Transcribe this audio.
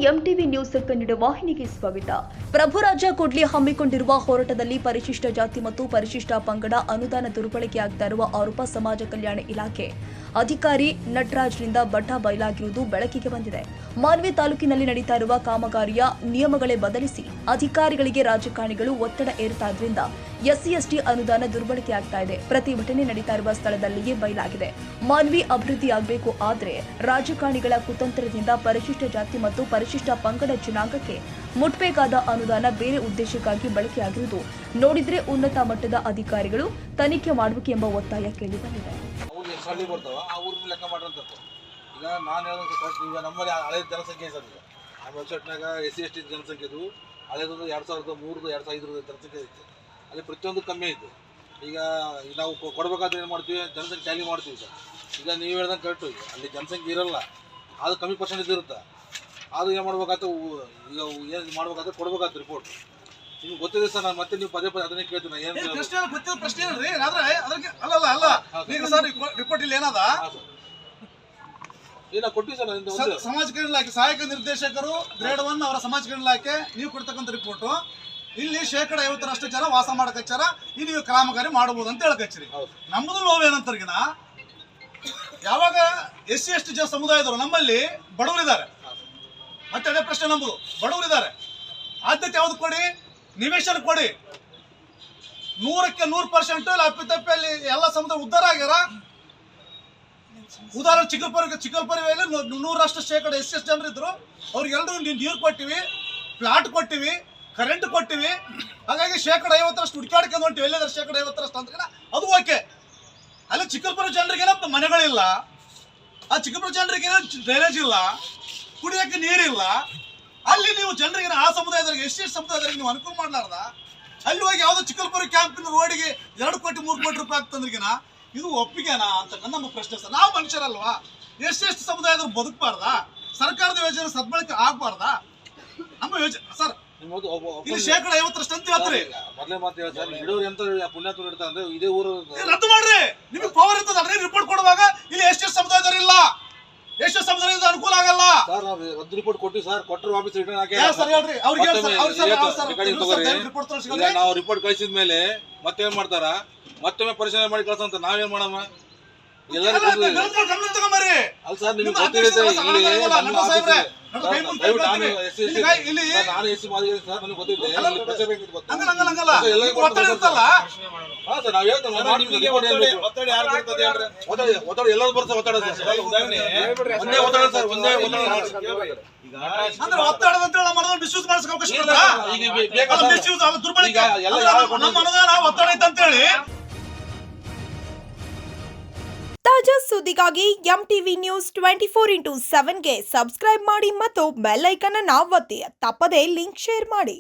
MTV news Kannada ವಾಹಿನಿಗೆ ಸ್ವಾಗತ. ಪ್ರಭುರಾಜ ಕೊಡ್ಲಿ ಹಮ್ಮಿಕೊಂಡಿರುವ ಹೋರಾಟದಲ್ಲಿ ಪರಿಶಿಷ್ಟ ಜಾತಿ ಮತ್ತು ಪರಿಶಿಷ್ಟ ಪಂಗಡ ಅನುದಾನ ದುರ್ಬಳಕೆಯಾಗ್ತಾ ಇರುವ ಆರೋಪ ಸಮಾಜ ಕಲ್ಯಾಣ ಇಲಾಖೆ ಅಧಿಕಾರಿ ನಟರಾಜ್ರಿಂದ ಬಟ್ಟ ಬಯಲಾಗಿರುವುದು ಬೆಳಕಿಗೆ ಬಂದಿದೆ. ಮಾನ್ವಿ ತಾಲೂಕಿನಲ್ಲಿ ನಡೀತಾ ಇರುವ ಕಾಮಗಾರಿಯ ನಿಯಮಗಳೇ ಬದಲಿಸಿ ಅಧಿಕಾರಿಗಳಿಗೆ ರಾಜಕಾರಣಿಗಳು ಒತ್ತಡ ಏರುತ್ತಾ ಇದ್ರಿಂದ ಎಸ್ಸಿ ಅನುದಾನ ದುರ್ಬಳಕೆಯಾಗ್ತಾ ಇದೆ. ಪ್ರತಿಭಟನೆ ನಡೀತಾ ಇರುವ ಸ್ಥಳದಲ್ಲಿಯೇ ಬಯಲಾಗಿದೆ. ಮಾನ್ವಿ ಅಭಿವೃದ್ಧಿಯಾಗಬೇಕು ಆದರೆ ರಾಜಕಾರಣಿಗಳ ಕುತಂತ್ರದಿಂದ ಪರಿಶಿಷ್ಟ ಜಾತಿ ಮತ್ತು ಪರಿಶಿಷ್ಟ ಪಂಗಡ ಜನಾಂಗಕ್ಕೆ ಮುಟ್ಬೇಕಾದ ಅನುದಾನ ಬೇರೆ ಉದ್ದೇಶಕ್ಕಾಗಿ ಬಳಕೆಯಾಗಿರುವುದು ನೋಡಿದ್ರೆ ಉನ್ನತ ಮಟ್ಟದ ಅಧಿಕಾರಿಗಳು ತನಿಖೆ ಮಾಡಬೇಕು ಎಂಬ ಒತ್ತಾಯ ಕೇಳಿಬಂದಿದೆ. ಈಗ ನಾನು ಈಗ ನಮ್ಮಲ್ಲಿ ಹಳೆ ಜನಸಂಖ್ಯೆ ಸರ್, ಈಗ ಆ ವೆಬ್ಸೈಟ್ನಾಗ SC/ST ಜನಸಂಖ್ಯೆದು ಹಳೆದೊಂದು 2003 2005 ಜನಸಂಖ್ಯೆ ಇತ್ತು. ಅಲ್ಲಿ ಪ್ರತಿಯೊಂದು ಕಮ್ಮಿ ಇತ್ತು. ಈಗ ನಾವು ಕೊಡಬೇಕಾದ್ರೆ ಏನು ಮಾಡ್ತೀವಿ, ಜನಸಂಖ್ಯೆ ಟ್ಯಾಲಿ ಮಾಡ್ತೀವಿ ಸರ್. ಈಗ ನೀವು ಹೇಳ್ದಂಗೆ ಕರೆಕ್ಟು, ಈಗ ಅಲ್ಲಿ ಜನಸಂಖ್ಯೆ ಇರೋಲ್ಲ, ಅದು ಕಮ್ಮಿ ಪರ್ಸೆಂಟೇಜ್ ಇರುತ್ತೆ. ಅದು ಏನು ಮಾಡ್ಬೇಕಾಗ್ತದೆ, ಈಗ ಏನು ಮಾಡ್ಬೇಕಾದ್ರೆ ಕೊಡ್ಬೇಕಾಗ್ತದೆ ರಿಪೋರ್ಟ್. ನಿಮ್ಗೆ ಗೊತ್ತಿದೆ ಸರ್, ನಾನು ಮತ್ತೆ ನೀವು ಪದೇ ಅದನ್ನೇ ಕೇಳ್ತೀನಿ. ಏನು ಪ್ರಶ್ನೆ ಏನ್ರಿ, ಆದ್ರೆ ಅದಕ್ಕೆ ಅಲ್ಲ ಈಗ ಸರ್ ರಿಪೋರ್ಟ್ ಇಲ್ಲಿ ಏನದ ಕೊಟ್ಟಿವಿ ಸರ್. ಸಮಾಜ ಕಲ್ಯಾಣ ಇಲಾಖೆ ಸಹಾಯಕ ನಿರ್ದೇಶಕರು ಗ್ರೇಡ್ 1 ಅವರ ಸಮಾಜ ಕಲ್ಯಾಣ ಇಲಾಖೆ ನೀವು ಕೊಡ್ತಕ್ಕಂಥ ರಿಪೋರ್ಟು ಇಲ್ಲಿ 50% ಜನ ವಾಸ ಮಾಡಕಚ್ಚಾರ, ಈ ನೀವು ಕಾಮಗಾರಿ ಮಾಡಬಹುದು ಅಂತ ಹೇಳಕಚ್ಚಿರಿ. ನಮ್ಮದು ನೋವು ಏನಂತರ್ಗಿನ, ಯಾವಾಗ SC/ST ಸಮುದಾಯದವರು ನಮ್ಮಲ್ಲಿ ಬಡವರಿದ್ದಾರೆ, ಮತ್ತೆ ಅದೇ ಪ್ರಶ್ನೆ ನಮ್ಮದು ಬಡವರಿದ್ದಾರೆ, ಆದ್ಯತೆ ಯಾವ್ದು ಕೊಡಿ, ನಿವೇಶನ ಕೊಡಿ. 100% 100% ಅಪ್ಪಿತಪ್ಪಿ ಅಲ್ಲಿ ಎಲ್ಲ ಸಮುದಾಯ ಉದ್ಧಾರ ಆಗ್ಯಾರ. ಉದಾಹರಣೆ ಚಿಕ್ಕಲ್ಪರಿಯಲ್ಲಿ 100% SC/ST ಜನರು ಇದ್ರು, ಅವ್ರಿಗೆಲ್ಲರೂ ನೀರು ಕೊಟ್ಟಿವಿ, ಪ್ಲಾಟ್ ಕೊಟ್ಟಿವಿ, ಕರೆಂಟ್ ಕೊಟ್ಟಿವಿ. ಹಾಗಾಗಿ 50% ಹುಡುಕಾಡ್ಕೊಂಡು ಹೊಂಟಿವಿ. ಎಲ್ಲಾದ್ರೆ 50% ಅಂದ್ರೆ ಅದು ಓಕೆ. ಅಲ್ಲಿ ಚಿಕ್ಕಲ್ಪುರ ಜನರಿಗೆ ಮನೆಗಳಿಲ್ಲ, ಆ ಚಿಕ್ಕಲ್ಪುರ ಜನರಿಗೆ ಡ್ರೈನೇಜ್ ಇಲ್ಲ, ಕುಡಿಯೋಕ್ಕೆ ನೀರಿಲ್ಲ. ಅಲ್ಲಿ ನೀವು ಜನರಿಗೆ ಆ ಸಮುದಾಯದವರಿಗೆ SC/ST ಸಮುದಾಯದವರಿಗೆ ನೀವು ಅನುಕೂಲ ಮಾಡಲಾರ್ದ ಅಲ್ಲಿ ಹೋಗಿ ಯಾವುದೋ ಚಿಕ್ಕಲ್ಪುರ ಕ್ಯಾಂಪಿನ ರೋಡಿಗೆ 2 ಕೋಟಿ 3 ಕೋಟಿ ರೂಪಾಯಿ ಆಗ್ತಂದ್ರಿಗಿನ ಇದು ಒಪ್ಪಿಗೆನಾ ಅಂತ ನಮ್ಮ ಪ್ರಶ್ನೆ ಸರ್. ನಾವು ಮನುಷ್ಯರಲ್ವಾ? SC/ST ಸಮುದಾಯದವ್ರು ಬದುಕಬಾರ್ದ? ಸರ್ಕಾರದ ಯೋಜನೆ ಸದ್ಬಳಕೆ ಆಗಬಾರ್ದ? ನಮ್ಮ ಯೋಜನೆ ಸರ್ ಇಲ್ಲಿ 50% ಅಂತ ಹೇಳ್ತೀರಿ. ಮೊದಲೇ ಮಾತು ಹೇಳಿ ಸರ್, ಇಡೋರು ಎಂತ ಪುಣ್ಯಾತ್ಮ ಇಡ್ತಾರೆ ಅಂದ್ರೆ ಇದೇ ಊರು ರದ್ದು ಮಾಡ್ರಿ. ನಿಮಗೆ ಪವರ್ ಇರ್ತದಲ್ರಿ, ರಿಪೋರ್ಟ್ ಕೊಡುವಾಗ ಇಲ್ಲಿ SC/ST ಸಮುದಾಯದವ್ರು ಇಲ್ಲ, SC/ST ಸಮುದಾಯದ ಅನುಕೂಲ ಆಗಲ್ಲ ಸರ್. ನಾವು ರದ್ದು ರಿಪೋರ್ಟ್ ಕೊಟ್ಟಿವಿ ಸರ್, ಕೊಟ್ಟರು ವಾಪಸ್ ರಿಟರ್ನ್ ಹಾಕಿ. ನಾವು ರಿಪೋರ್ಟ್ ಕಳಿಸಿದ ಮೇಲೆ ಮತ್ತೇನ್ ಮಾಡ್ತಾರ, ಮತ್ತೊಮ್ಮೆ ಪರಿಶೀಲನೆ ಮಾಡಿ ಕಳ್ಸಂತ ನಾವೇನ್ ಮಾಡಮ್ಮ? ಎಲ್ಲರೂ ಅಲ್ಲ ಸರ್, ನಿಮ್ಗೆ ಗೊತ್ತಿದೆ ನಾನು SC ಮಾಡಿದ್ದೀನಿ ಸರ್, ನನಗೆ ಗೊತ್ತಿದೆ. ಒತ್ತಡ ಎಲ್ಲರೂ ಬರ್ತದೆ. ಒತ್ತಡ ಸರ್, ಒಂದೇ ಒತ್ತಡ ಸರ್, ಒಂದೇ ತಾಜಾ ಸುದ್ದಿಗಾಗಿ ಎಂಟಿವಿ ನ್ಯೂಸ್ 24x7ಗೆ ಸಬ್ಸ್ಕ್ರೈಬ್ ಮಾಡಿ ಮತ್ತು ಬೆಲ್ ಐಕಾನ್ ಅನ್ನು ಒತ್ತಿ. ತಪ್ಪದೇ ಲಿಂಕ್ ಶೇರ್ ಮಾಡಿ.